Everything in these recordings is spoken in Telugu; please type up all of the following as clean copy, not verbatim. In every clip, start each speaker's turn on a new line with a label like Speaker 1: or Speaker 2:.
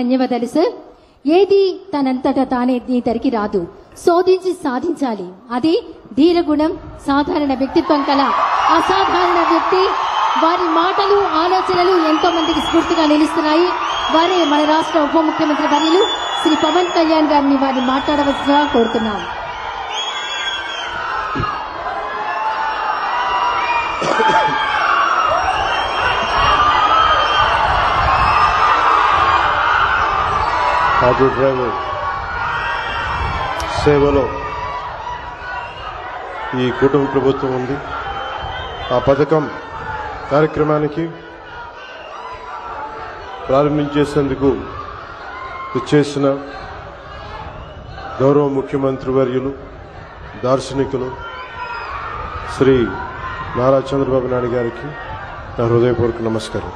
Speaker 1: ధన్యవాదాలు సార్. ఏది తనంతటా తానే నీ తరికి రాదు, శోధించి సాధించాలి. అది ధీరగుణం, సాధారణ వ్యక్తిత్వం కల అసాధారణ వ్యక్తి. వారి మాటలు, ఆలోచనలు ఎంతో మందికి స్ఫూర్తిగా నిలుస్తున్నాయి. వారే మన రాష్ట్ర ఉప ముఖ్యమంత్రి వర్యులు శ్రీ పవన్ కళ్యాణ్ గారిని వారిని మాట్లాడవలసిగా కోరుతున్నాం.
Speaker 2: ఆటో డ్రైవర్ సేవలో ఈ కూటమి ప్రభుత్వం ఉంది. ఆ పథకం కార్యక్రమానికి ప్రారంభించేందుకు ఇచ్చేసిన గౌరవ ముఖ్యమంత్రి వర్యులు, దార్శనికులు శ్రీ నారా చంద్రబాబు నాయుడు గారికి నా హృదయపూర్వక నమస్కారం.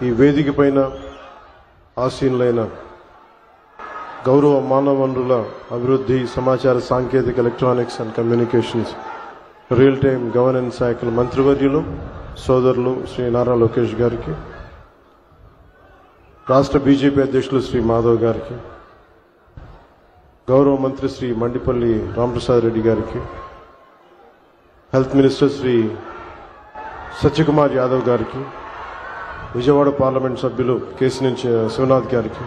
Speaker 2: ఈ వేదిక పైన ఆసీనులైన గౌరవ మానవ వనరుల అభివృద్ధి, సమాచార సాంకేతిక, electronics and communications, real time governance శాఖల మంత్రివర్యులు సోదరులు శ్రీ నారా లోకేష్ గారికి, రాష్ట్ర బీజేపీ అధ్యక్షులు శ్రీ మాధవ్ గారికి, గౌరవ మంత్రి శ్రీ మండిపల్లి రామప్రసాద్ రెడ్డి గారికి, హెల్త్ మినిస్టర్ శ్రీ సత్యకుమార్ యాదవ్ గారికి, విజయవాడ పార్లమెంట్ సభ్యులు కేసినేని శివనాథ్ గారికి,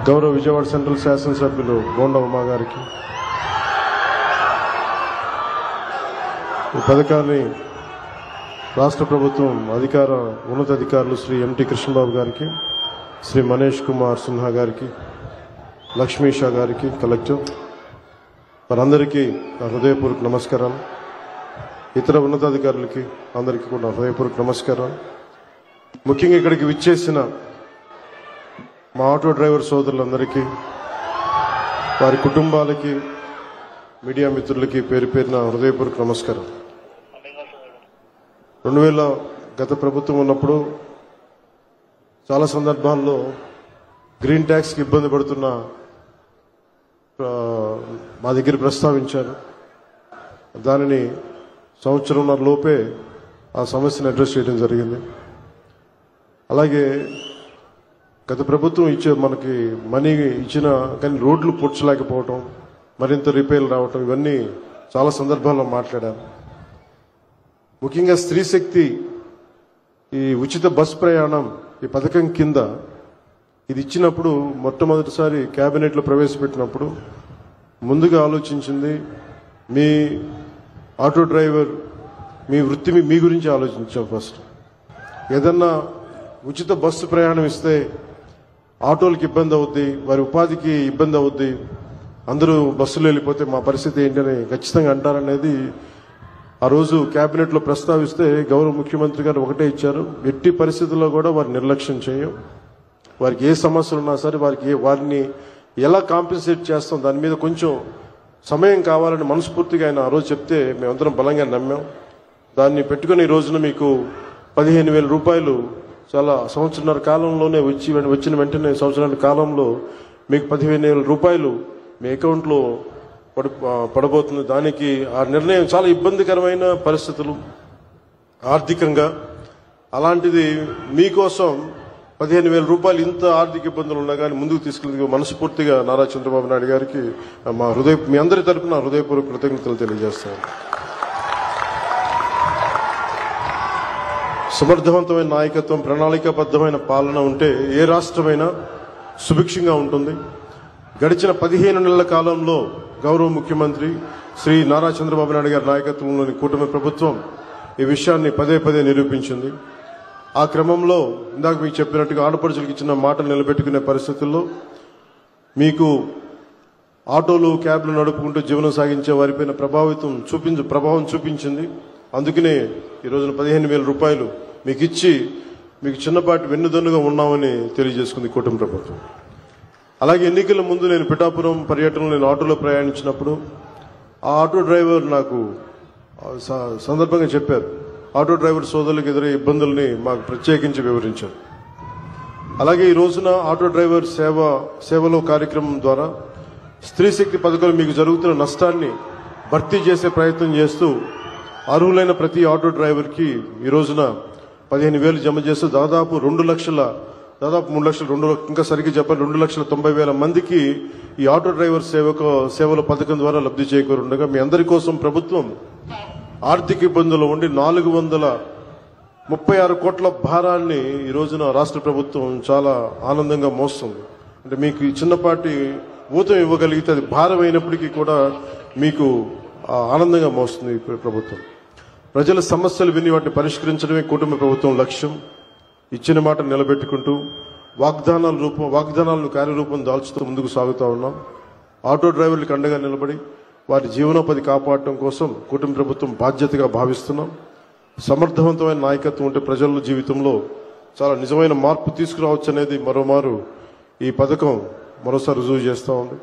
Speaker 2: గౌరవ విజయవాడ సెంట్రల్ శాసనసభ్యులు బోండా ఉమా గారికి, ఈ పథకాన్ని రాష్ట్ర ప్రభుత్వం ఉన్నతాధికారులు శ్రీ ఎంటి కృష్ణబాబు గారికి, శ్రీ మనీష్ కుమార్ సిన్హా గారికి, లక్ష్మీ షా గారికి, కలెక్టర్ వారందరికీ నా హృదయపూర్వక నమస్కారాలు. ఇతర ఉన్నతాధికారులకి అందరికీ కూడా నా హృదయపూర్వక నమస్కారాలు. ముఖ్యంగా ఇక్కడికి విచ్చేసిన మా ఆటో డ్రైవర్ సోదరులందరికీ, వారి కుటుంబాలకి, మీడియా మిత్రులకి పేరు పేరున హృదయపూర్వక నమస్కారం. 2000 గత ప్రభుత్వం ఉన్నప్పుడు చాలా సందర్భాల్లో గ్రీన్ ట్యాక్స్కి ఇబ్బంది పడుతున్న మా దగ్గర ప్రస్తావించారు. దానిని సంవత్సరంన్నర లోపే ఆ సమస్యను అడ్రస్ చేయడం జరిగింది. అలాగే గత ప్రభుత్వం మనకి మనీ ఇచ్చిన కానీ రోడ్లు పూడ్చలేకపోవటం, మరింత రిపేర్లు రావటం, ఇవన్నీ చాలా సందర్భాల్లో మాట్లాడాను. ముఖ్యంగా స్త్రీ శక్తి ఈ ఉచిత బస్ ప్రయాణం ఈ పథకం కింద ఇది ఇచ్చినప్పుడు మొట్టమొదటిసారి కేబినెట్లో ప్రవేశపెట్టినప్పుడు ముందుగా ఆలోచించింది మీ ఆటో డ్రైవర్ మీ వృత్తి మీ గురించి ఆలోచించాం. ఫస్ట్ ఏదన్నా ఉచిత బస్సు ప్రయాణం ఇస్తే ఆటోలకు ఇబ్బంది అవుద్ది, వారి ఉపాధికి ఇబ్బంది అవుద్ది, అందరూ బస్సులో వెళ్ళిపోతే మా పరిస్థితి ఏంటని ఖచ్చితంగా అంటారనేది ఆ రోజు కేబినెట్లో ప్రస్తావిస్తే గౌరవ ముఖ్యమంత్రి గారు ఒకటే ఇచ్చారు, ఎట్టి పరిస్థితుల్లో కూడా వారిని నిర్లక్ష్యం చేయం, వారికి ఏ సమస్యలు ఉన్నా సరే వారిని ఎలా కాంపెన్సేట్ చేస్తాం దాని మీద కొంచెం సమయం కావాలని మనస్ఫూర్తిగా ఆయన ఆ రోజు చెప్తే మేమందరం బలంగా నమ్మాం. దాన్ని పెట్టుకుని ఈ రోజున మీకు 15,000 రూపాయలు చాలా సంవత్సరాల కాలంలోనే వచ్చిన వెంటనే సంవత్సరాల కాలంలో మీకు 15,000 రూపాయలు మీ అకౌంట్లో పడబోతుంది. దానికి ఆ నిర్ణయం చాలా ఇబ్బందికరమైన పరిస్థితులు ఆర్థికంగా, అలాంటిది మీకోసం 15,000 రూపాయలు ఇంత ఆర్థిక ఇబ్బందులు ఉన్నా కానీ ముందుకు తీసుకెళ్ళి మనస్ఫూర్తిగా నారా చంద్రబాబు నాయుడు గారికి మీ అందరి తరపున హృదయపూర్వక కృతజ్ఞతలు తెలియజేస్తాను. సమర్థవంతమైన నాయకత్వం, ప్రణాళికాబద్ధమైన పాలన ఉంటే ఏ రాష్ట్రమైనా సుభిక్షంగా ఉంటుంది. గడిచిన 15 నెలల కాలంలో గౌరవ ముఖ్యమంత్రి శ్రీ నారా చంద్రబాబు నాయుడు గారి నాయకత్వంలోని కూటమి ప్రభుత్వం ఈ విషయాన్ని పదే పదే నిరూపించింది. ఆ క్రమంలో ఇందాక మీకు చెప్పినట్టుగా ఆడపడుచులకు ఇచ్చిన మాటలు నిలబెట్టుకునే పరిస్థితుల్లో మీకు ఆటోలు, క్యాబ్లు నడుపుకుంటూ జీవనం సాగించే వారిపైన ప్రభావం చూపించింది. అందుకనే ఈ రోజున 15,000 రూపాయలు మీకు ఇచ్చి మీకు చిన్నపాటి వెన్నుదన్నుగా ఉన్నామని తెలియజేసుకుంది కూటమి ప్రభుత్వం. అలాగే ఎన్నికల ముందు నేను పిఠాపురం పర్యటనలో నేను ఆటోలో ప్రయాణించినప్పుడు ఆ ఆటో డ్రైవర్ నాకు సందర్భంగా చెప్పారు, ఆటో డ్రైవర్ సోదరులకు ఎదురే ఇబ్బందుల్ని మాకు ప్రత్యేకించి వివరించారు. అలాగే ఈ రోజున ఆటో డ్రైవర్ సేవలో కార్యక్రమం ద్వారా స్త్రీ శక్తి పథకంలో మీకు జరుగుతున్న నష్టాన్ని భర్తీ చేసే ప్రయత్నం చేస్తూ అర్హులైన ప్రతి ఆటో డ్రైవర్కి ఈ రోజున 15,000 జమ చేస్తూ దాదాపు 3 లక్షలు, ఇంకా సరిగ్గా చెప్పాలి 2,90,000 మందికి ఈ ఆటో డ్రైవర్ సేవల పథకం ద్వారా లబ్ధి చేకూరుండగా మీ అందరి కోసం ప్రభుత్వం ఆర్థిక ఇబ్బందులు ఉండి 436 కోట్ల భారాన్ని ఈ రోజున రాష్ట్ర ప్రభుత్వం చాలా ఆనందంగా మోస్తుంది. అంటే మీకు ఈ చిన్నపాటి ఊతం ఇవ్వగలిగితే అది భారం అయినప్పటికీ కూడా మీకు ఆనందంగా మోస్తుంది ఈ ప్రభుత్వం. ప్రజల సమస్యలు విని వాటిని పరిష్కరించడమే కూటమి ప్రభుత్వం లక్ష్యం. ఇచ్చిన మాట నిలబెట్టుకుంటూ వాగ్దానాలను కార్యరూపం దాల్చుతూ ముందుకు సాగుతూ ఉన్నాం. ఆటో డ్రైవర్లకు అండగా నిలబడి వారి జీవనోపాధి కాపాడటం కోసం కూటమి ప్రభుత్వం బాధ్యతగా భావిస్తున్నాం. సమర్థవంతమైన నాయకత్వం ఉంటే ప్రజల జీవితంలో చాలా నిజమైన మార్పు తీసుకురావచ్చు అనేది మరోమారు ఈ పథకం మరోసారి రుజువు చేస్తూ ఉంది.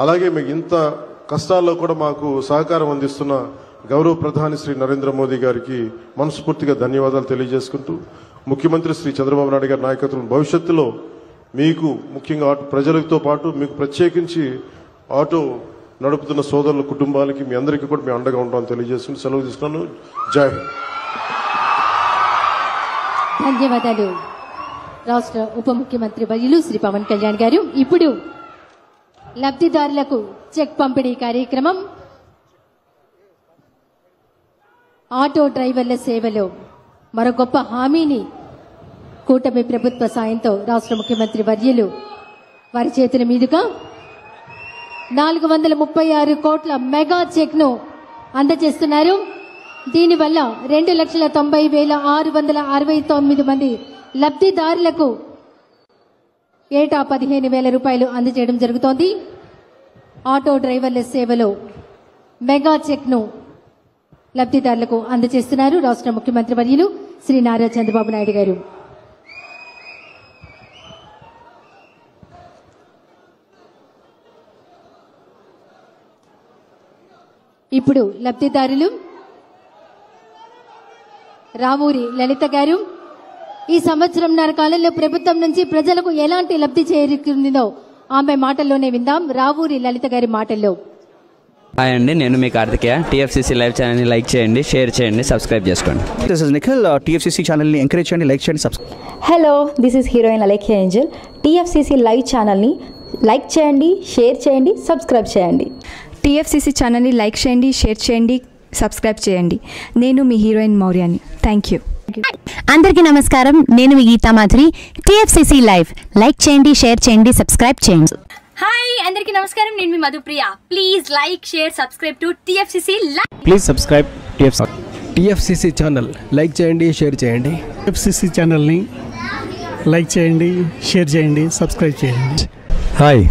Speaker 2: అలాగే మీకు ఇంత కష్టాల్లో కూడా మాకు సహకారం అందిస్తున్న గౌరవ ప్రధాని శ్రీ నరేంద్ర మోదీ గారికి మనస్ఫూర్తిగా ధన్యవాదాలు తెలియజేసుకుంటూ ముఖ్యమంత్రి శ్రీ చంద్రబాబు నాయుడు గారి నాయకత్వం భవిష్యత్తులో మీకు ముఖ్యంగా ప్రజలతో పాటు మీకు ప్రత్యేకించి ఆటో నడుపుతున్న సోదరుల కుటుంబాలకి మీ అందరికీ కూడా మేము అండగా ఉంటామని తెలియజేసుకుని సెలవు తీసుకున్నాను. జై హింద్.
Speaker 1: ధన్యవాదాలు రాష్ట్ర ఉప ముఖ్యమంత్రి వర్యులు శ్రీ పవన్ కళ్యాణ్ గారు. ఇప్పుడు లబ్ధిదారులకు చెక్ పంపిణీ కార్యక్రమం. ఆటో డ్రైవర్ల సేవలో మరో గొప్ప హామీని కూటమి ప్రభుత్వ సాయంతో రాష్ట్ర ముఖ్యమంత్రి వర్యులు వారి చేతుల మీదుగా 436 కోట్ల మెగా చెక్ ను అందజేస్తున్నారు. దీనివల్ల 2,90,669 మంది లబ్ధిదారులకు ఏటా 15,000 రూపాయలు అందజేయడం జరుగుతోంది. ఆటో డ్రైవర్ల సేవలో మెగా చెక్ ను లబ్ధిదారులకు అందజేస్తున్నారు రాష్ట్ర ముఖ్యమంత్రి వర్యులు శ్రీ నారా చంద్రబాబు నాయుడు గారు. ఇప్పుడు లబ్ధిదారులు రావూరి లలిత గారు. ఈ సంవత్సరంన్నర కాలంలో ప్రభుత్వం నుంచి ప్రజలకు ఎలాంటి లబ్ధి చేకూరిందో ఆమె మాటల్లోనే విందాం. రావూరి లలిత గారి మాటల్లో.
Speaker 3: హాయ్ అండి, నేను మీ కార్తికేయ. టీఎఫ్సీసీ లైవ్ ఛానల్ని లైక్ చేయండి, షేర్ చేయండి, సబ్స్క్రైబ్ చేసుకోండి.
Speaker 4: This is Nikhil. టీఎఫ్సీసీ ఛానల్ని ఎంకరేజ్ చేయండి, లైక్ చేయండి, subscribe.
Speaker 5: Hello, this is heroine Alekhya Angel. TFCC live ఛానల్ని లైక్ చేయండి, షేర్ చేయండి, సబ్స్క్రైబ్ చేయండి.
Speaker 6: టీఎఫ్సీసీ ఛానల్ని లైక్ చేయండి, షేర్ చేయండి, సబ్స్క్రైబ్ చేయండి. నేను మీ హీరోయిన్ మౌర్యాని. Thank you.
Speaker 7: అందరికీ నమస్కారం, నేను మీ Geetha Madhuri. TFCC live like చేయండి, షేర్ చేయండి, సబ్స్క్రైబ్ చేయండి.
Speaker 8: హాయ్ అందరికీ నమస్కారం, నేను మీ Madhupriya. Please like, share, subscribe to TFCC live.
Speaker 4: Please subscribe
Speaker 9: TFCC channel like చేయండి, షేర్ చేయండి.
Speaker 10: టీఎఫ్సీసీ ఛానల్ని లైక్ చేయండి, షేర్ చేయండి, సబ్స్క్రైబ్ చేయండి.
Speaker 9: Hi,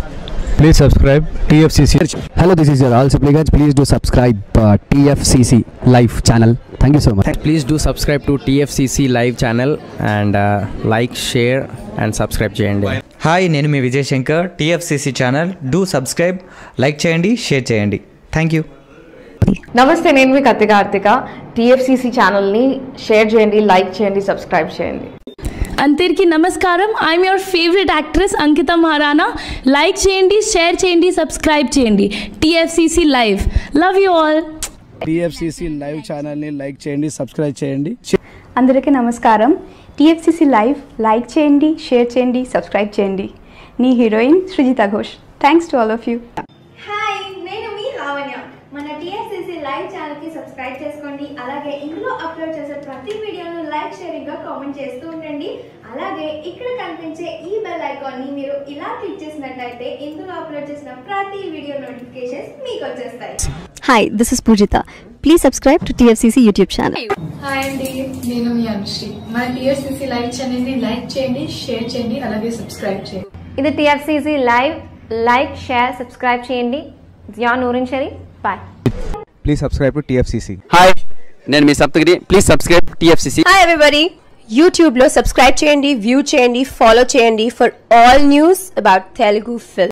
Speaker 9: please subscribe TFCC. Hello, this is your all supplicants. Please do subscribe TFCC live channel. Thank you so much.
Speaker 3: Please do subscribe to TFCC live channel and like, share and subscribe చేయండి.
Speaker 11: హాయ్, నేను మీ Vijay Shankar. TFCC channel do subscribe, like చేయండి, షేర్ చేయండి. Thank you.
Speaker 12: నమస్తే, నేను మీ కార్తిక. టీఎఫ్సీసీ ఛానల్ని షేర్ చేయండి, లైక్ చేయండి, సబ్స్క్రైబ్ చేయండి.
Speaker 13: అందరికీ నమస్కారం, I'm your favourite actress Ankita Maharana. Like చేయండి, షేర్ చేయండి, సబ్స్క్రైబ్ చేయండి. TFCC live, love you all.
Speaker 4: TFCC live ఛానల్ని లైక్ చేయండి, సబ్స్క్రైబ్ చేయండి.
Speaker 6: అందరికీ నమస్కారం. టీఎఫ్సీసీ లైవ్ లైక్ చేయండి, షేర్ చేయండి, సబ్స్క్రైబ్ చేయండి. నీ heroine Srujitha Ghosh. Thanks to all of you.
Speaker 8: Hi, నేను మీ లావణ్య. మన టీఎఫ్సీసీ లైవ్ ఛానల్ కి సబ్స్క్రైబ్ చేసుకోండి. అలాగే ఇందులో అప్లోడ్ చేసే ప్రతి వీడియోను లైక్, షేరింగ్ గా కామెంట్ చేస్తూ ఉండండి. అలాగే ఇక్కడ కనిపించే ఈ బెల్ ఐకాన్ ని మీరు ఇలా క్లిక్ చేసినట్లయితే ఇందులో అప్లోడ్ చేసిన ప్రతి వీడియో నోటిఫికేషన్స్ మీకు వచ్చేస్తాయి.
Speaker 7: Hi, this is Poojitha. Please subscribe to TFCC YouTube channel.
Speaker 14: Hi అండి, నేను మీ అనుశ్రీ. మన టీఎఫ్సీసీ లైవ్ ఛానల్ ని లైక్ చేయండి, షేర్ చేయండి, అలాగే సబ్స్క్రైబ్ చేయండి.
Speaker 15: ఇది TFCC live, like, share, subscribe చేయండి. Zia Noorin Shari. Bye.
Speaker 9: Please subscribe to TFCC.
Speaker 3: Hi, నేను మీ Saptagiri. Please subscribe TFCC.
Speaker 16: Hi everybody, యూట్యూబ్లో సబ్స్క్రైబ్ చేయండి, వ్యూ చేయండి, ఫాలో చేయండి for all news about Telugu film.